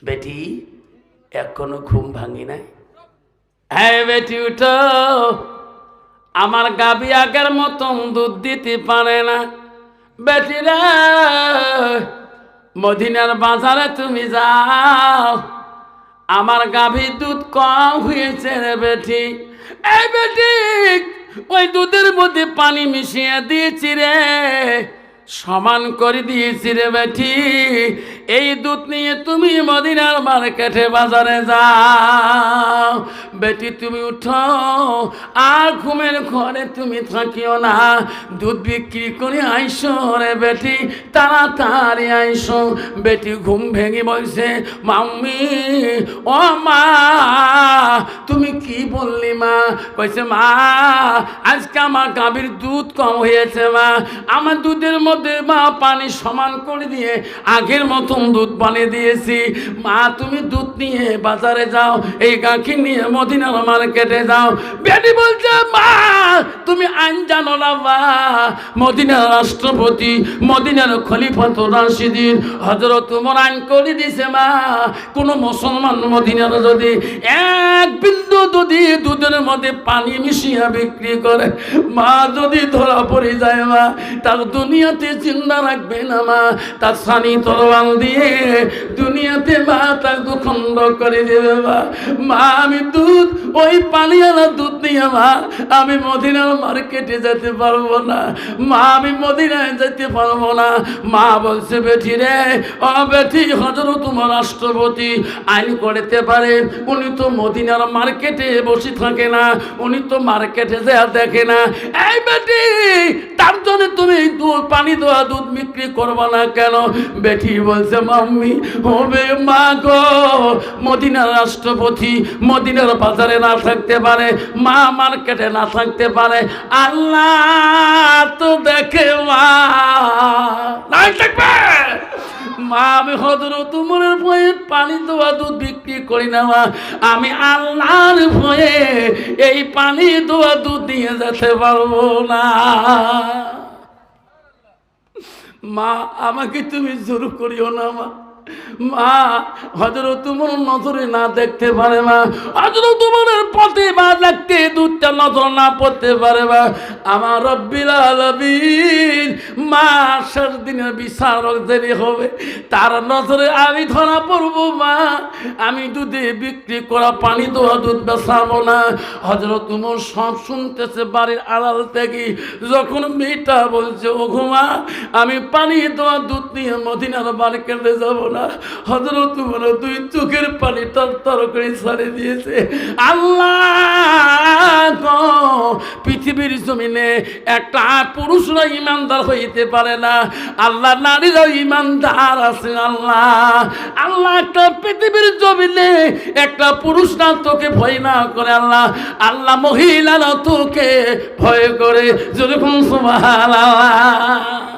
বেটি এখনো ঘুম ভাঙি নাই? হ্যাঁ বেটি উঠো, আমার গাবি আগের মতন দুধ দিতে পারে না। বেটিরা মদিনার বাজারে তুমি যাও, আমার গাভী দুধ কম হয়েছে রে বেটি। এই বেটি ওই দুধের মধ্যে পানি মিশিয়ে দিয়েছি রে, সমান করে দিয়েছি রে বেটি। এই দুধ নিয়ে তুমি মদিনার মার্কেটে বাজারে যাও। বেটি তুমি উঠো, আর ঘুমের ঘরে তুমি থাকিও না, দুধ বিক্রি করে আইসো রে বেটি, তাড়াতাড়ি আইসো। বেটি ঘুম ভেঙে বলছে, মাম্মি ও মা তুমি কি বললি মা? কইছে মা আজকে আমার গাভীর দুধ কম হয়েছে মা, আমার দুধের মধ্যে মা পানি সমান করে দিয়ে আগের মতন দুধ বানিয়ে দিয়েছি। মা তুমি দুধ নিয়ে বাজারে যাও, এই গাখি নিয়ে মদিনার মার্কেটে যাও। বেটি বলছে মা তুমি আইন জানো না মা, মদিনার রাষ্ট্রপতি মদিনার খলিফাতুর রাশিদিন হযরত ওমর আইন করে দিয়েছে মা, কোন মুসলমান মদিনার যদি এক বিন্দু দুধের মধ্যে পানি মিশিয়ে বিক্রি করে, মা যদি ধরা পড়ে যায় মা, তার দুনিয়াতে জিন্দা রাখবে না মা, তার সানি তরোয়াল দিয়ে দুনিয়াতে মা তার দুখণ্ড করে দেবে মা। মা আমি দুধ ওই পানিওয়ালা দুধ নিয়ে মা আমি মদিনার মার্কেটে যেতে পারবো না মা, আমি মদিনায় যেতে পারবো না। মা বলছে বেটি রে, ও বেটি হযরত ওমর রাষ্ট্রপতি আইন করতে পারে, উনি তো মদিনার মার্কেটে বসে থাকে না, উনি তো মার্কেটে যা দেখে না। এই বেটি তার জন্য তুমি পানি দেওয়া দুধ বিক্রি করবো না কেন? বেটি বলছে মাম্মি হবে মা গো, মদিনার রাষ্ট্রপতি মদিনার বাজারে না থাকতে পারে, মা মার্কেটে না থাকতে পারে, আল্লাহ তো দেখে মা নাই থাকবে মা। আমি হযরত ওমরের ভয়ে পানি দেওয়া দুধ বিক্রি করি না মা, আমি আল্লাহর ভয়ে এই পানি দেওয়া দুধ নিয়ে যেতে পারবো না। মা আমাকে তুমি জোর করিও না মা, মা হযরত ওমর নজরে না দেখতে পারে মা, হযরত ওমরের পথে বা দেখতে দুধটা নজর না পড়তে পারে মা। আমার রব্বিল আলামিন মা শেষ দিনের বিচারক দেরি হবে, তার নজরে আমি ধরা পড়বো মা, আমি দুধে বিক্রি করা পানি দেওয়া দুধ বেচাবো না। হযরত ওমর সব শুনতেছে বাড়ির আড়াল থেকে, যখন মেয়েটা বলছে ও ঘুমা আমি পানি দেওয়া দুধ নিয়ে মদিনার মার্কেটে যাবো না, হযরত ওমর দুই চোখের পানি তরতর করে ছাড়ে দিয়েছে। আল্লাহ পৃথিবীর জমিনে একটা পুরুষরা ইমানদার হইতে পারে না, আল্লাহ নারীরাও ইমানদার আছে। আল্লাহ আল্লাহ একটা পৃথিবীর জমিনে একটা পুরুষ না তোকে ভয় না করে, আল্লাহ আল্লাহ মহিলারা তোকে ভয় করে। যেরকম সুবহানাল্লাহ।